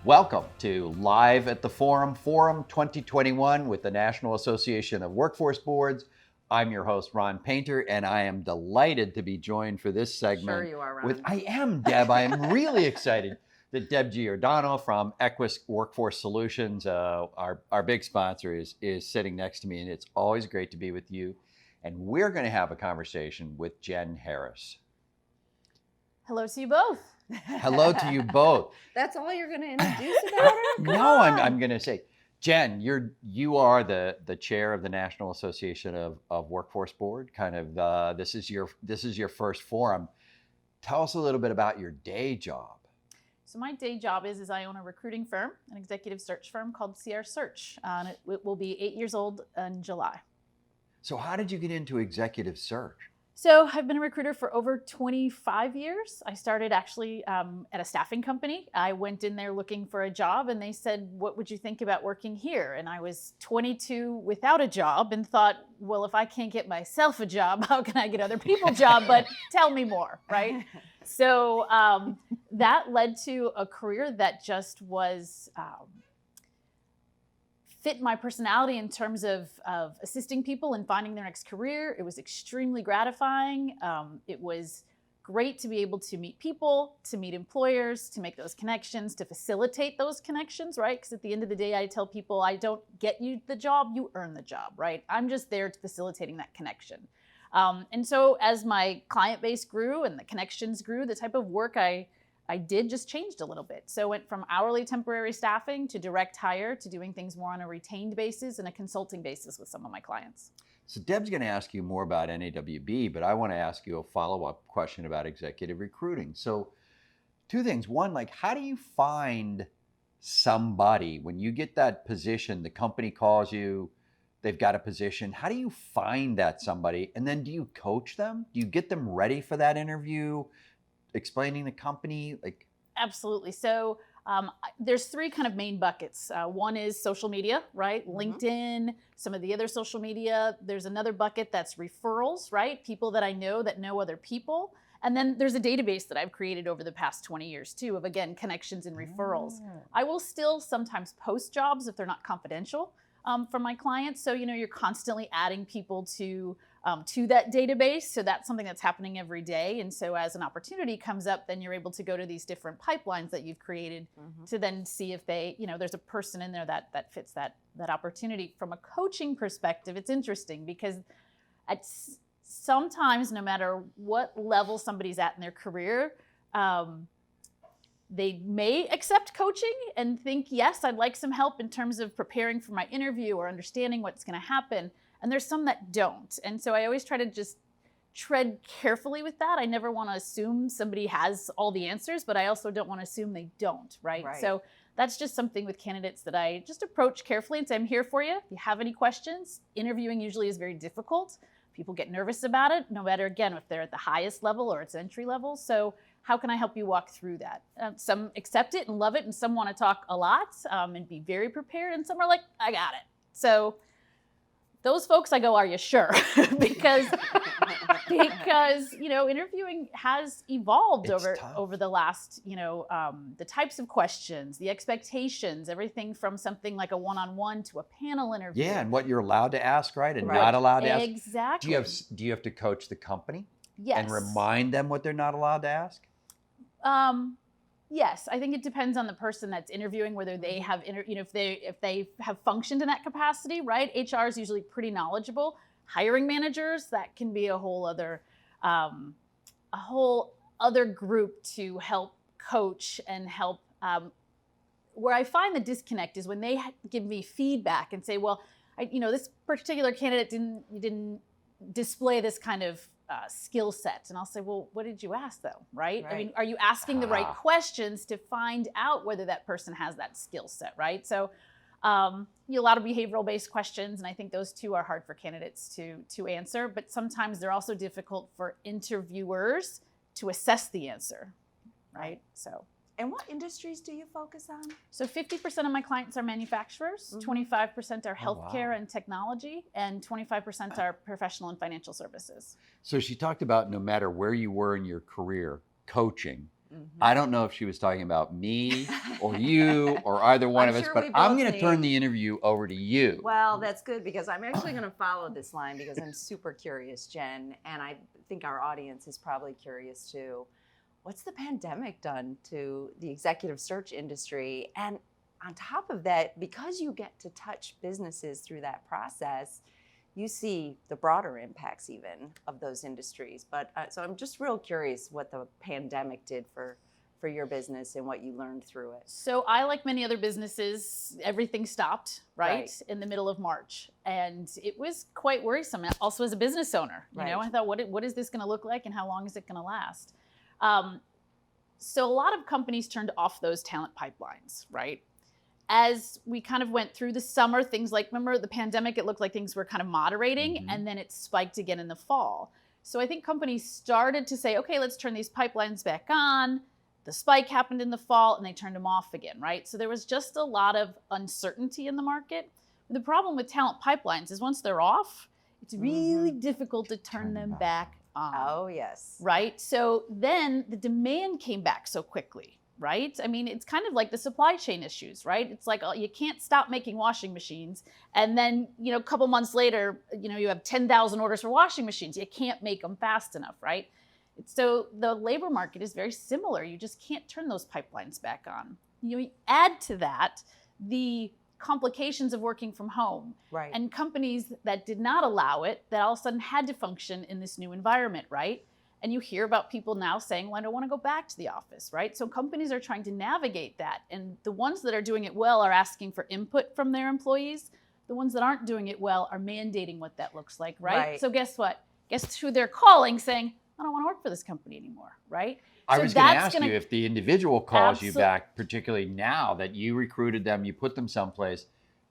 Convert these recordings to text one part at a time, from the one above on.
Welcome to Live at the Forum 2021 with the National Association of Workforce Boards. I'm your host, Ron Painter, and I am delighted to be joined for this segment. Sure you are, Ron. I am, Deb. I am really excited that Deb Giordano from Equus Workforce Solutions, our big sponsor, is sitting next to me, and it's always great to be with you. And we're going to have a conversation with Jen Harris. Hello to you both. Hello to you both. That's all you're going to introduce about her? No, I'm going to say, Jen, you are the chair of the National Association of Workforce Board. Kind of this is your first forum. Tell us a little bit about your day job. So my day job is I own a recruiting firm, an executive search firm called CR Search. And it will be 8 years old in July. So how did you get into executive search? So I've been a recruiter for over 25 years. I started actually at a staffing company. I went in there looking for a job and they said, what would you think about working here? And I was 22 without a job and thought, well, if I can't get myself a job, how can I get other people a job? But tell me more, right? So that led to a career that just was fit my personality in terms of assisting people in finding their next career. It was extremely gratifying. It was great to be able to meet people, to meet employers, to make those connections, to facilitate those connections, right? Because at the end of the day, I tell people, I don't get you the job, you earn the job, right? I'm just there facilitating that connection. And so as my client base grew and the connections grew, the type of work I did just changed a little bit. So went from hourly temporary staffing to direct hire to doing things more on a retained basis and a consulting basis with some of my clients. So Deb's going to ask you more about NAWB, but I want to ask you a follow-up question about executive recruiting. So two things. One, like how do you find somebody when you get that position, the company calls you, they've got a position. How do you find that somebody? And then do you coach them? Do you get them ready for that interview? Explaining the company? Absolutely. So there's three kind of main buckets. One is social media, right? Mm-hmm. LinkedIn, some of the other social media. There's another bucket that's referrals, right? People that I know that know other people. And then there's a database that I've created over the past 20 years too of, again, connections and referrals. I will still sometimes post jobs if they're not confidential from my clients. So, you're constantly adding people to that database. So that's something that's happening every day. And so as an opportunity comes up, then you're able to go to these different pipelines that you've created to then see if they, there's a person in there that fits that opportunity. From a coaching perspective, it's interesting because sometimes no matter what level somebody's at in their career, they may accept coaching and think, yes, I'd like some help in terms of preparing for my interview or understanding what's going to happen. And there's some that don't. And so I always try to just tread carefully with that. I never want to assume somebody has all the answers, but I also don't want to assume they don't, right? So that's just something with candidates that I just approach carefully and say, I'm here for you. If you have any questions, interviewing usually is very difficult. People get nervous about it, no matter, again, if they're at the highest level or it's entry level. So how can I help you walk through that? Some accept it and love it, and some want to talk a lot and be very prepared, and some are like, I got it. So those folks, I go, are you sure? because interviewing has evolved over the last, the types of questions, the expectations, everything from something like a one-on-one to a panel interview. Yeah, and what you're allowed to ask, right? And not allowed to ask. Exactly. Do you have to coach the company? Yes. And remind them what they're not allowed to ask? Yes, I think it depends on the person that's interviewing, whether they have, if they have functioned in that capacity, right? HR is usually pretty knowledgeable. Hiring managers, that can be a whole other group to help coach and help. Where I find the disconnect is when they give me feedback and say, well, this particular candidate didn't display this kind of skill set. And I'll say, well, what did you ask though, right? I mean, are you asking the right questions to find out whether that person has that skill set, right? So a lot of behavioral based questions, and I think those two are hard for candidates to answer, but sometimes they're also difficult for interviewers to assess the answer, right? So. And what industries do you focus on? So 50% of my clients are manufacturers, 25% are healthcare and technology, and 25% are professional and financial services. So she talked about no matter where you were in your career, coaching. I don't know if she was talking about me or you or either one of us, sure but we I'm both going to need- turn the interview over to you. Well, that's good because I'm actually going to follow this line because I'm super curious, Jen, and I think our audience is probably curious too. What's the pandemic done to the executive search industry? And on top of that, because you get to touch businesses through that process, you see the broader impacts even of those industries. But so I'm just real curious what the pandemic did for your business and what you learned through it. So I, like many other businesses, everything stopped right in the middle of March, and it was quite worrisome. Also, as a business owner, you know, I thought, what is this going to look like, and how long is it going to last? So a lot of companies turned off those talent pipelines, right? As we kind of went through the summer, things like, remember the pandemic, it looked like things were kind of moderating, and then it spiked again in the fall. So I think companies started to say, okay, let's turn these pipelines back on. The spike happened in the fall and they turned them off again, right? So there was just a lot of uncertainty in the market. The problem with talent pipelines is once they're off, it's really difficult to turn them back on. Oh, yes. Right? So then the demand came back so quickly, right? I mean, it's kind of like the supply chain issues, right? It's like, you can't stop making washing machines. And then, you know, a couple months later, you know, you have 10,000 orders for washing machines. You can't make them fast enough, right? So the labor market is very similar. You just can't turn those pipelines back on. You add to that the complications of working from home. Right. And companies that did not allow it, that all of a sudden had to function in this new environment, right? And you hear about people now saying, well, I don't want to go back to the office, right? So companies are trying to navigate that. And the ones that are doing it well are asking for input from their employees. The ones that aren't doing it well are mandating what that looks like, right? So guess what? Guess who they're calling saying, I don't want to work for this company anymore, right? I So was going to that's ask gonna- you if the individual calls you back, particularly now that you recruited them, you put them someplace,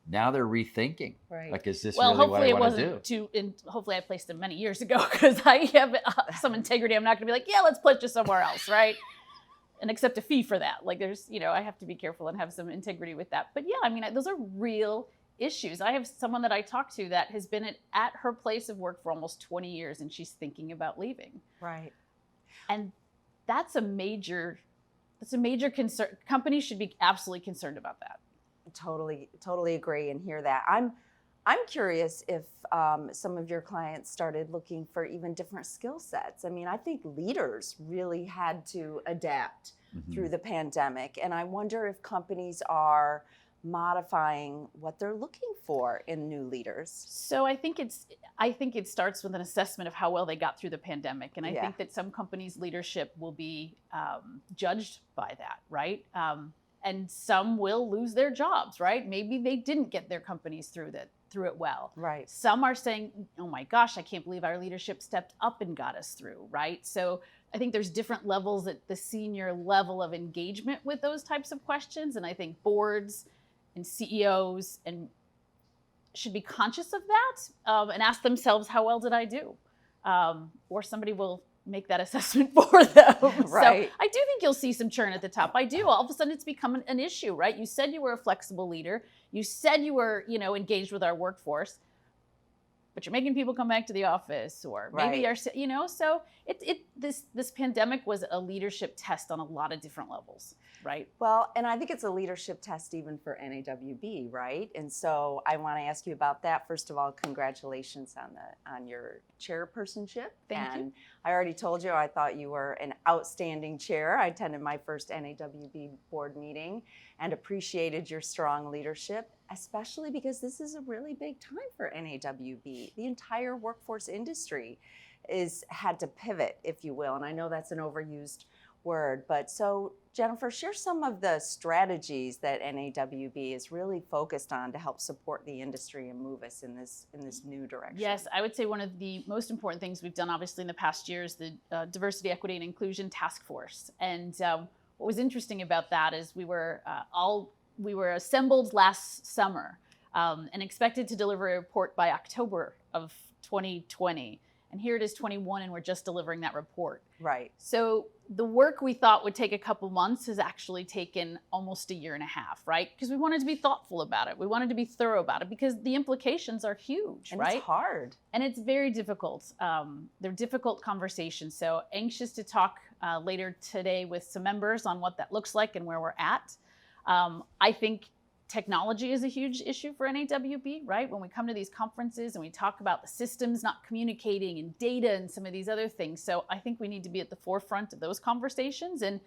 now they're rethinking. Right. Like, is this Well, really what hopefully I it want to do? wasn't too, and hopefully I placed them many years ago because I have some integrity. I'm not going to be like, yeah, let's put you somewhere else, right? And accept a fee for that. Like there's, you know, I have to be careful and have some integrity with that. But yeah, I mean, those are real issues. I have someone that I talk to that has been at her place of work for almost 20 years and she's thinking about leaving. Right. And that's a major concern. Companies should be absolutely concerned about that. Totally agree and hear that. I'm curious if some of your clients started looking for even different skill sets. I mean, I think leaders really had to adapt through the pandemic, and I wonder if companies are modifying what they're looking for in new leaders. So I think it starts with an assessment of how well they got through the pandemic, and I think that some companies' leadership will be judged by that, right? And some will lose their jobs, right? Maybe they didn't get their companies through it well. Right. Some are saying, oh my gosh, I can't believe our leadership stepped up and got us through, right? So I think there's different levels at the senior level of engagement with those types of questions, and I think boards and CEOs should be conscious of that and ask themselves, how well did I do? Or somebody will make that assessment for them. Right. So I do think you'll see some churn at the top. I do. All of a sudden it's become an issue, right? You said you were a flexible leader. You said you were, you know, engaged with our workforce, but you're making people come back to the office, or maybe you're, you know, so this pandemic was a leadership test on a lot of different levels, right? Well, and I think it's a leadership test even for NAWB, right? And so I want to ask you about that. First of all, congratulations on your chairpersonship. Thank you. I already told you I thought you were an outstanding chair. I attended my first NAWB board meeting and appreciated your strong leadership, especially because this is a really big time for NAWB. The entire workforce industry had to pivot, if you will, and I know that's an overused word, but so Jennifer, share some of the strategies that NAWB is really focused on to help support the industry and move us in this new direction. Yes, I would say one of the most important things we've done, obviously, in the past year is the Diversity, Equity, and Inclusion Task Force. And what was interesting about that is we were assembled last summer and expected to deliver a report by October of 2020. And here it is 21 and we're just delivering that report. Right. So the work we thought would take a couple months has actually taken almost a year and a half, right? Because we wanted to be thoughtful about it. We wanted to be thorough about it because the implications are huge, And right? it's hard. And it's very difficult. They're difficult conversations. So anxious to talk later today with some members on what that looks like and where we're at. I think technology is a huge issue for NAWB, right? When we come to these conferences and we talk about the systems not communicating and data and some of these other things. So I think we need to be at the forefront of those conversations. And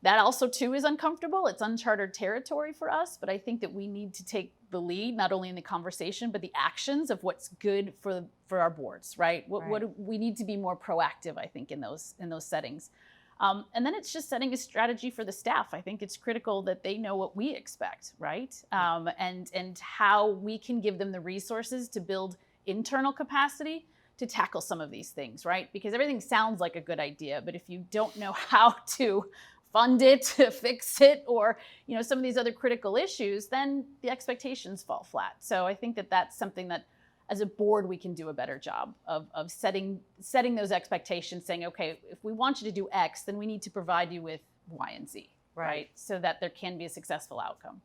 that also too is uncomfortable. It's uncharted territory for us, but I think that we need to take the lead, not only in the conversation, but the actions of what's good for our boards, right? What we need to be more proactive, I think, in those settings. And then it's just setting a strategy for the staff. I think it's critical that they know what we expect, right? And how we can give them the resources to build internal capacity to tackle some of these things, right? Because everything sounds like a good idea, but if you don't know how to fund it, fix it, or some of these other critical issues, then the expectations fall flat. So I think that that's something that as a board, we can do a better job of setting those expectations, saying, okay, if we want you to do X, then we need to provide you with Y and Z, right? So that there can be a successful outcome.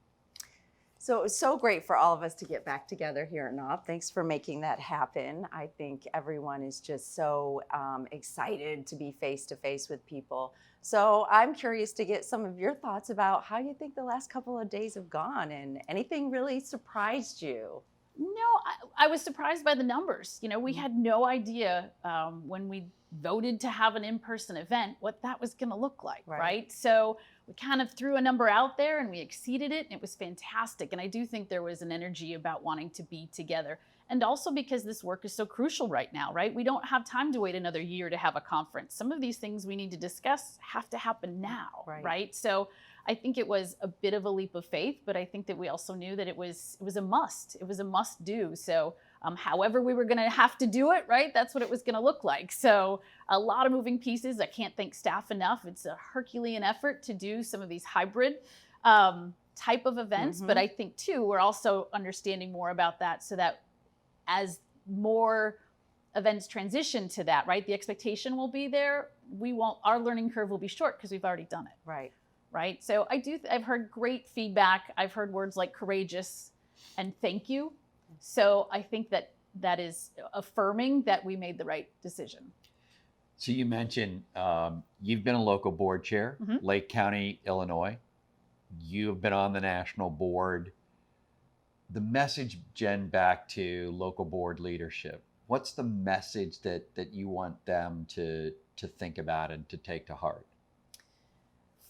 So it was so great for all of us to get back together here at NAWB. Thanks for making that happen. I think everyone is just so excited to be face-to-face with people. So I'm curious to get some of your thoughts about how you think the last couple of days have gone and anything really surprised you. No, I was surprised by the numbers. We had no idea when we voted to have an in-person event what that was going to look like, right? So we kind of threw a number out there and we exceeded it, and it was fantastic. And I do think there was an energy about wanting to be together. And also because this work is so crucial right now, right? We don't have time to wait another year to have a conference. Some of these things we need to discuss have to happen now, right? So I think it was a bit of a leap of faith, but I think that we also knew that it was a must. It was a must do. So however we were going to have to do it, right, that's what it was going to look like. So a lot of moving pieces. I can't thank staff enough. It's a Herculean effort to do some of these hybrid type of events. But I think, too, we're also understanding more about that so that as more events transition to that, right, the expectation will be there. Our learning curve will be short because we've already done it. Right. So I've heard great feedback. I've heard words like courageous and thank you. So I think that is affirming that we made the right decision. So you mentioned you've been a local board chair, Lake County, Illinois. You've been on the national board. The message, Jen, back to local board leadership. What's the message that you want them to think about and to take to heart?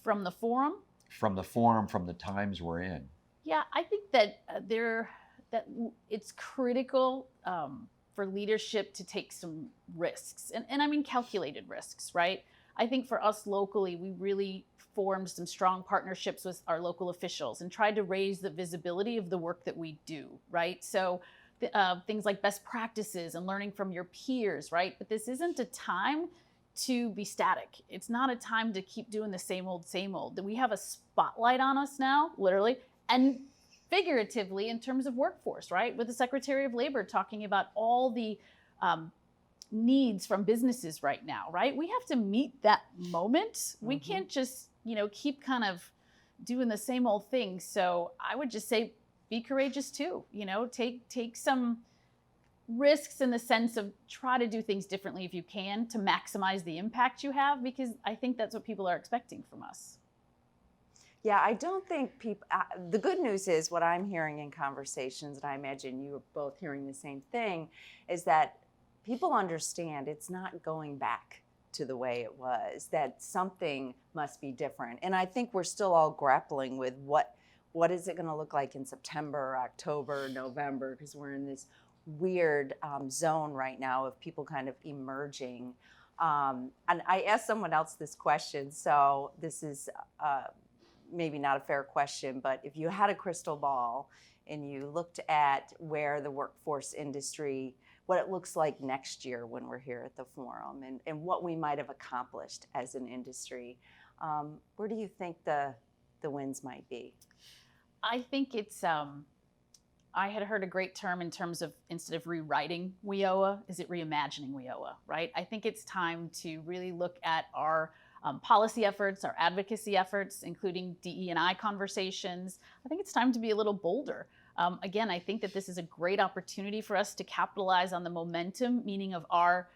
From the forum? From the forum, from the times we're in. Yeah, I think that that it's critical for leadership to take some risks, and I mean calculated risks, right? I think for us locally, we really formed some strong partnerships with our local officials and tried to raise the visibility of the work that we do, right? So things like best practices and learning from your peers, right? But this isn't a time to be static. It's not a time to keep doing the same old, that we have a spotlight on us now, literally, and figuratively in terms of workforce, right? With the Secretary of Labor talking about all the needs from businesses right now, right? We have to meet that moment. We can't just, keep kind of doing the same old thing. So I would just say, be courageous too, take some risks in the sense of try to do things differently if you can to maximize the impact you have, because I think that's what people are expecting from us. Yeah, I don't think people, the good news is what I'm hearing in conversations, and I imagine you are both hearing the same thing, is that people understand it's not going back to the way it was, that something must be different. And I think we're still all grappling with what is it going to look like in September, October, November, because we're in this weird zone right now of people kind of emerging. And I asked someone else this question, so this is maybe not a fair question, but if you had a crystal ball and you looked at where the workforce industry, what it looks like next year when we're here at the forum and what we might have accomplished as an industry, where do you think the wins might be? I think it's I had heard a great term in terms of, instead of rewriting WIOA, is it reimagining WIOA, right? I think it's time to really look at our policy efforts, our advocacy efforts, including DE&I conversations. I think it's time to be a little bolder. Again, I think that this is a great opportunity for us to capitalize on the momentum, meaning of our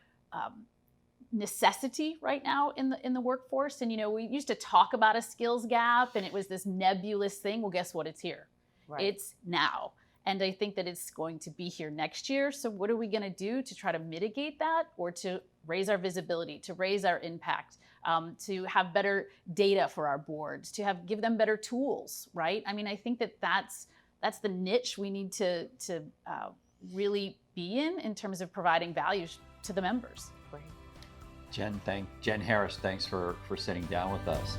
necessity right now in the workforce. And we used to talk about a skills gap, and it was this nebulous thing. Well, guess what? It's here. Right. It's now. And I think that it's going to be here next year. So what are we going to do to try to mitigate that, or to raise our visibility, to raise our impact, to have better data for our boards, to give them better tools, right? I mean, I think that that's the niche we need to really be in terms of providing value to the members. Great. Jen Harris, thanks for sitting down with us.